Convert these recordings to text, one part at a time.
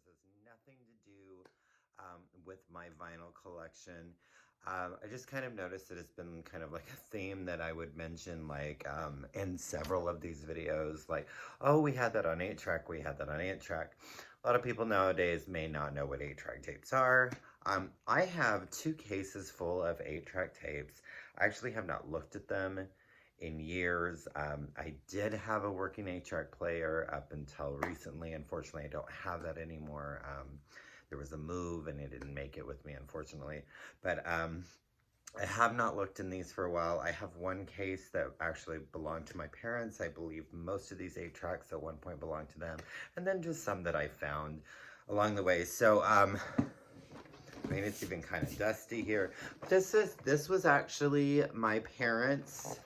has nothing to do with my vinyl collection. I just kind of noticed that it's been kind of like a theme that I would mention, like, in several of these videos, like, oh, we had that on 8-track, we had that on 8-track. A lot of people nowadays may not know what 8-track tapes are. I have 2 cases full of 8-track tapes. I actually have not looked at them in years. I did have a working 8-track player up until recently. Unfortunately, I don't have that anymore. There was a move and it didn't make it with me, unfortunately. But I have not looked in these for a while. I have one case that actually belonged to my parents. I believe most of these 8-tracks at one point belonged to them. And then just some that I found along the way. So, I mean, it's even kind of dusty here. This was actually my parents'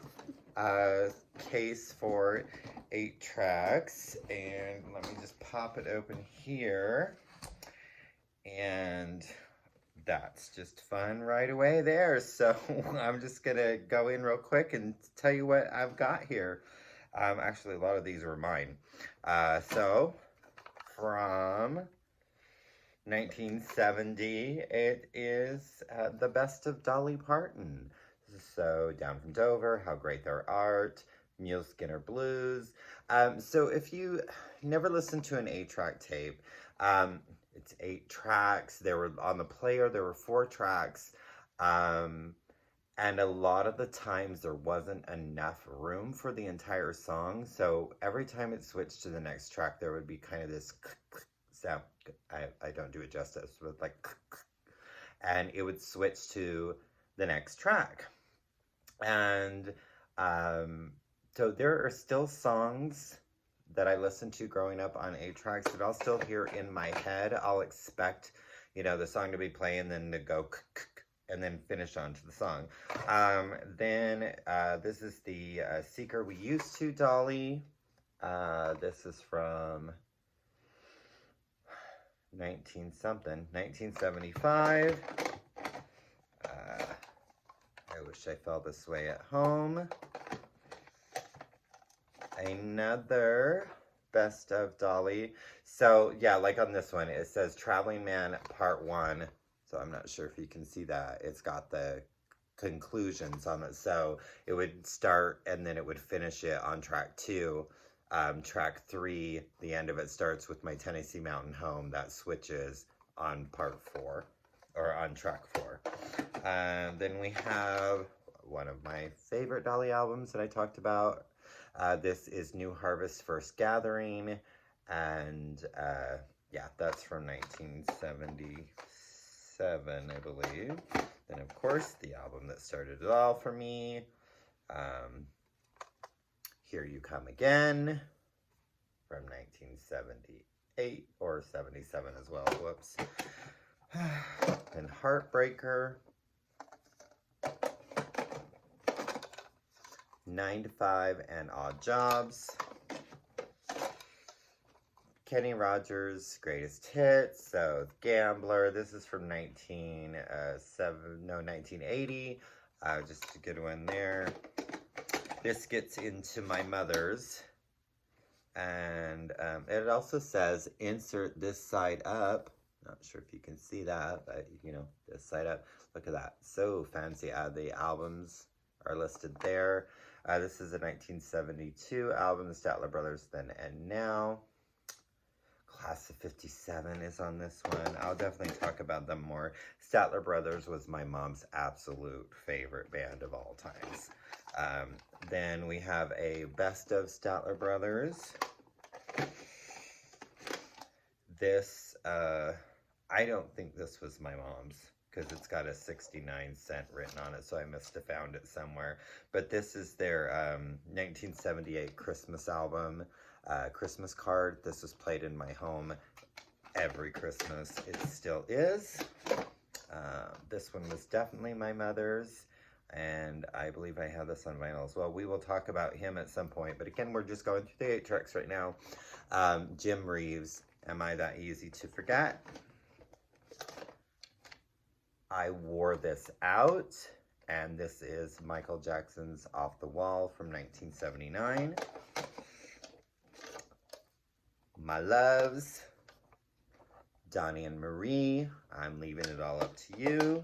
case for 8-tracks. And let me just pop it open here. And that's just fun right away there. So I'm just gonna go in real quick and tell you what I've got here. Actually, a lot of these are mine. So from 1970, it is the best of Dolly Parton. So Down from Dover, How Great Thou Art, Mule Skinner Blues. So if you never listened to an 8-track tape, it's 8 tracks. There were on the player, there were 4 tracks. And a lot of the times there wasn't enough room for the entire song. So every time it switched to the next track, there would be kind of this sound. I don't do it justice, but like, and it would switch to the next track. And so there are still songs that I listened to growing up on 8-tracks that I'll still hear in my head. I'll expect, you know, the song to be playing, then to go and then finish on to the song. Then this is the Seeker We Used To, Dolly. This is from 1975. I wish I felt this way at home. Another best of Dolly. So yeah, like on this one, it says Traveling Man Part 1. So I'm not sure if you can see that. It's got the conclusions on it. So it would start and then it would finish it on track 2. Track 3, the end of it starts with My Tennessee Mountain Home. That switches on part 4, or on track 4. Then we have one of my favorite Dolly albums that I talked about. This is New Harvest First Gathering, and yeah, that's from 1977, I believe. Then, of course, the album that started it all for me, Here You Come Again, from 1978, or 77 as well, whoops. And Heartbreaker. 9 to 5 and Odd Jobs. Kenny Rogers' Greatest Hits. So Gambler. This is from 1980. Just a good one there. This gets into my mother's. And it also says insert this side up. Not sure if you can see that, but you know, this side up. Look at that. So fancy. The albums are listed there. This is a 1972 album, the Statler Brothers Then and Now. Class of 57 is on this one. I'll definitely talk about them more. Statler Brothers was my mom's absolute favorite band of all times. Then we have a Best of Statler Brothers. This, I don't think this was my mom's, because it's got a 69-cent written on it, so I must have found it somewhere. But this is their 1978 Christmas album, Christmas Card. This was played in my home every Christmas. It still is. This one was definitely my mother's, and I believe I have this on vinyl as well. We will talk about him at some point, but again, we're just going through the 8 tracks right now. Jim Reeves, Am I That Easy to Forget? I Wore This Out, and this is Michael Jackson's Off the Wall from 1979. My Loves, Donnie and Marie, I'm Leaving It All Up to You.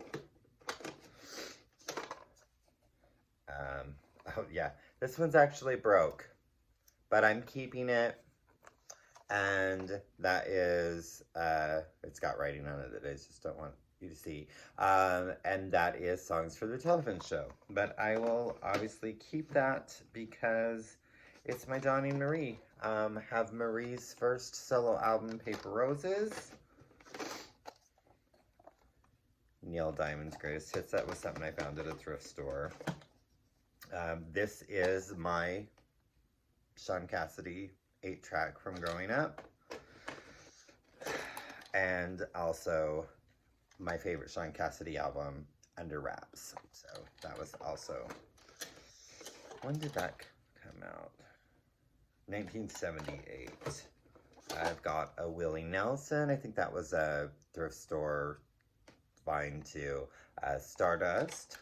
Oh yeah, this one's actually broke, but I'm keeping it. And that is, it's got writing on it that I just don't want you to see. And that is Songs for the Telephone Show. But I will obviously keep that because it's my Donnie and Marie. Have Marie's first solo album, Paper Roses. Neil Diamond's Greatest Hits. That was something I found at a thrift store. This is my Sean Cassidy 8-track from growing up. And also my favorite Sean Cassidy album, Under Wraps. So that was also... When did that come out? 1978. I've got a Willie Nelson. I think that was a thrift store find too. Stardust.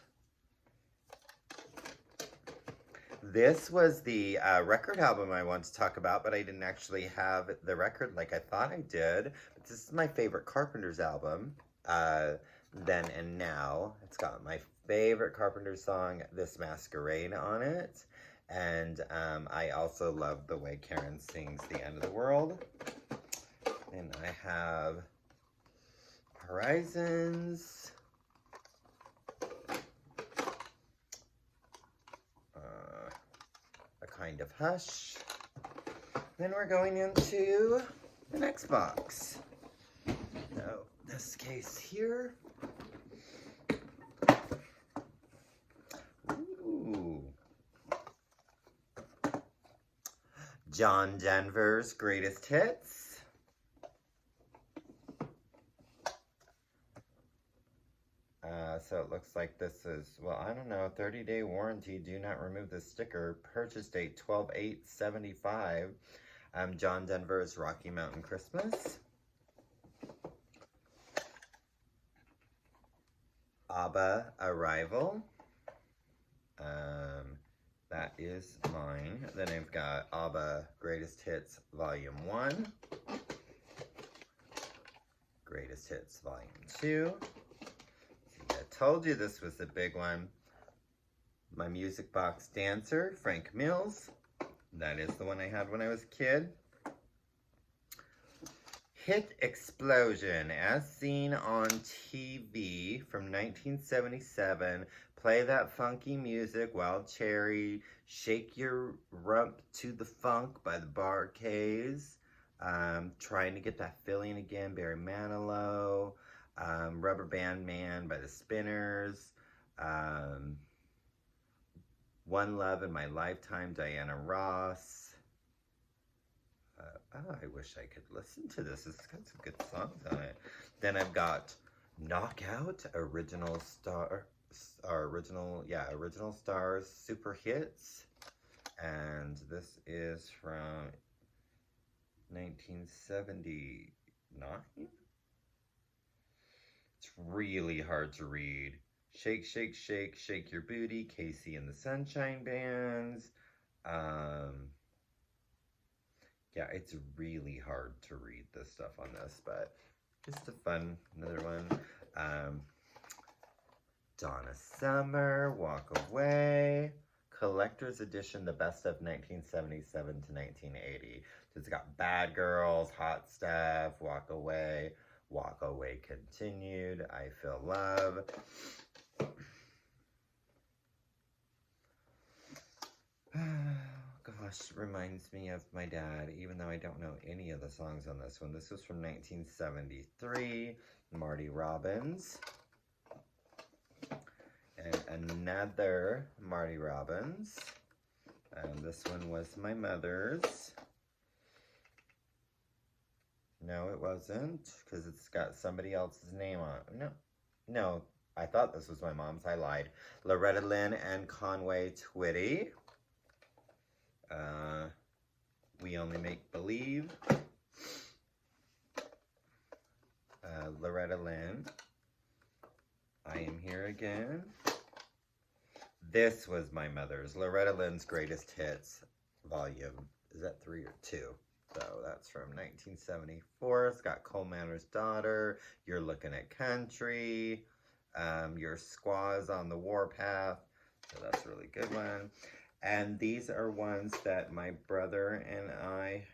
This was the record album I want to talk about, but I didn't actually have the record like I thought I did. But this is my favorite Carpenters album, Then and Now. It's got my favorite Carpenters song, This Masquerade, on it. And I also love the way Karen sings The End of the World. And I have Horizons. Kind of Hush. Then we're going into the next box. So this case here. Ooh. John Denver's Greatest Hits. So it looks like this is, well, I don't know, 30-day warranty. Do not remove the sticker. Purchase date 12/8/75. John Denver's Rocky Mountain Christmas. Abba, Arrival. That is mine. Then I've got Abba Greatest Hits Volume 1. Greatest Hits Volume 2. I told you this was a big one. My Music Box Dancer, Frank Mills. That is the one I had when I was a kid. Hit Explosion, as seen on TV from 1977. Play that funky music, Wild Cherry. Shake Your Rump to the Funk by the Bar-Kays. Trying to Get That Feeling Again, Barry Manilow. Rubber Band Man by the Spinners. One Love in My Lifetime, Diana Ross. Oh, I wish I could listen to this. It's got some good songs on it. Then I've got Knockout, Original Stars, Super Hits. And this is from 1979. It's really hard to read. Shake, Shake, Shake, Shake Your Booty, Casey and the Sunshine Bands. Yeah, it's really hard to read this stuff on this, but just a fun, another one. Donna Summer, Walk Away. Collector's Edition, the best of 1977 to 1980. It's got Bad Girls, Hot Stuff, Walk Away Continued, I Feel Love. Gosh, reminds me of my dad, even though I don't know any of the songs on this one. This was from 1973, Marty Robbins. And another Marty Robbins. And this one was my mother's. No, it wasn't, because it's got somebody else's name on it. No, I thought this was my mom's. I lied. Loretta Lynn and Conway, Twitty. We Only Make Believe. Loretta Lynn. I Am Here Again. This was my mother's. Loretta Lynn's Greatest Hits volume. Is that 3 or 2? So that's from 1974. It's got Coal Miner's Daughter, You're Looking at Country, Your Squaws on the Warpath. So that's a really good one. And these are ones that my brother and I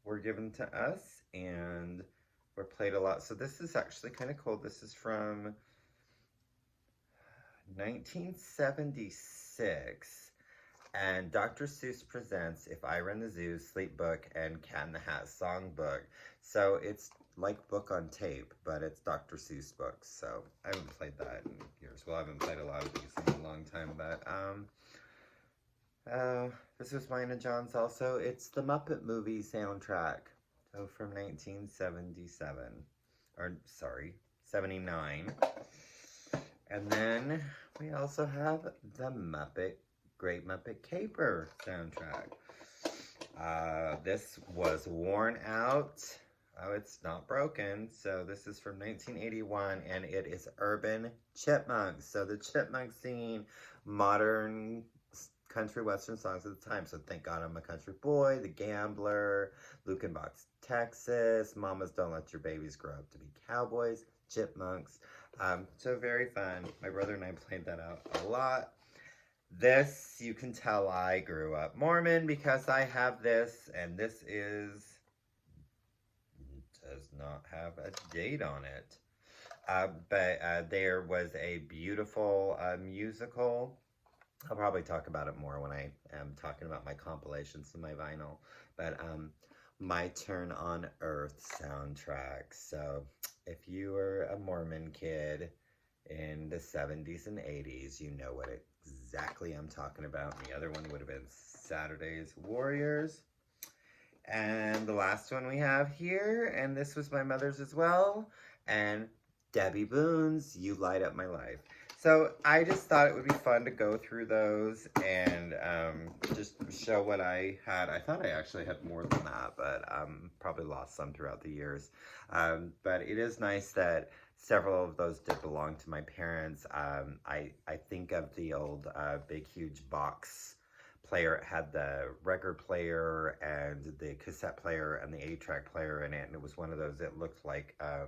were given to us and were played a lot. So this is actually kind of cool. This is from 1976. And Dr. Seuss presents If I Run the Zoo, Sleep Book, and Cat in the Hat Songbook. So it's like book on tape, but it's Dr. Seuss books. So I haven't played that in years. Well, I haven't played a lot of these in a long time, but this was mine and John's also. It's the Muppet movie soundtrack. So from 1977, or sorry, 79. And then we also have the Great Muppet Caper soundtrack. This was worn out. Oh, it's not broken. So this is from 1981, and it is Urban Chipmunks. So the Chipmunks singing modern country western songs at the time. So Thank God I'm a Country Boy, The Gambler, Luke in Box, Texas, Mamas Don't Let Your Babies Grow Up to Be Cowboys, Chipmunks. So very fun. My brother and I played that out a lot. This, you can tell I grew up Mormon because I have this, and this does not have a date on it. But there was a beautiful musical. I'll probably talk about it more when I am talking about my compilations and my vinyl. But My Turn on Earth soundtrack. So if you were a Mormon kid in the 70s and 80s, you know what exactly I'm talking about. And the other one would have been Saturday's Warriors. And the last one we have here, and this was my mother's as well, and Debbie Boone's You Light Up My Life. So I just thought it would be fun to go through those and just show what I had. I thought I actually had more than that, but probably lost some throughout the years. But it is nice that several of those did belong to my parents. I think of the old big, huge box player. It had the record player and the cassette player and the 8-track player in it. And it was one of those, it looked like kind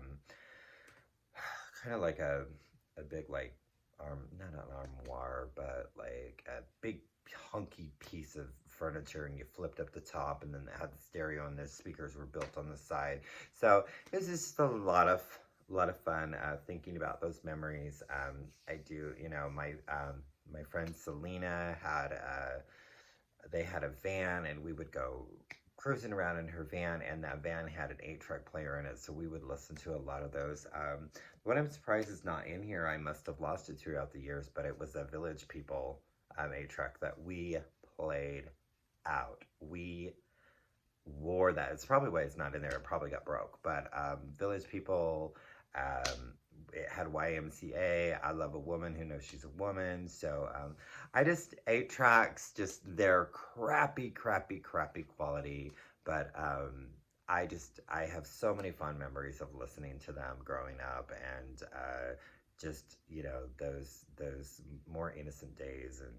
of like a big, like, not an armoire, but like a big hunky piece of furniture, and you flipped up the top, and then it had the stereo, and the speakers were built on the side. So it was just a lot of fun thinking about those memories. I do, you know, my friend Selena they had a van, and we would go cruising around in her van, and that van had an 8-track player in it, so we would listen to a lot of those. What I'm surprised is not in here, I must have lost it throughout the years, but it was a Village People 8-track that we played out. We wore that. It's probably why it's not in there. It probably got broke, but Village People, it had YMCA, I Love a Woman Who Knows She's a Woman. So I just, 8-tracks, just they're crappy quality, but I have so many fond memories of listening to them growing up, and just, you know, those more innocent days, and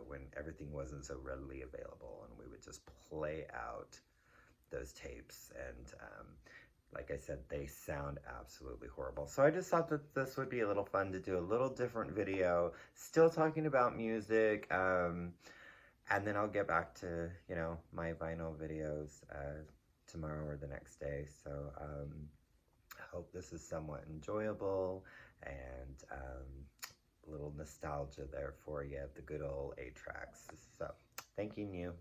when everything wasn't so readily available, and we would just play out those tapes, and like I said, they sound absolutely horrible. So I just thought that this would be a little fun to do a little different video, still talking about music, and then I'll get back to, you know, my vinyl videos tomorrow or the next day. So I hope this is somewhat enjoyable, and a little nostalgia there for you, the good old 8-tracks. So thanking you.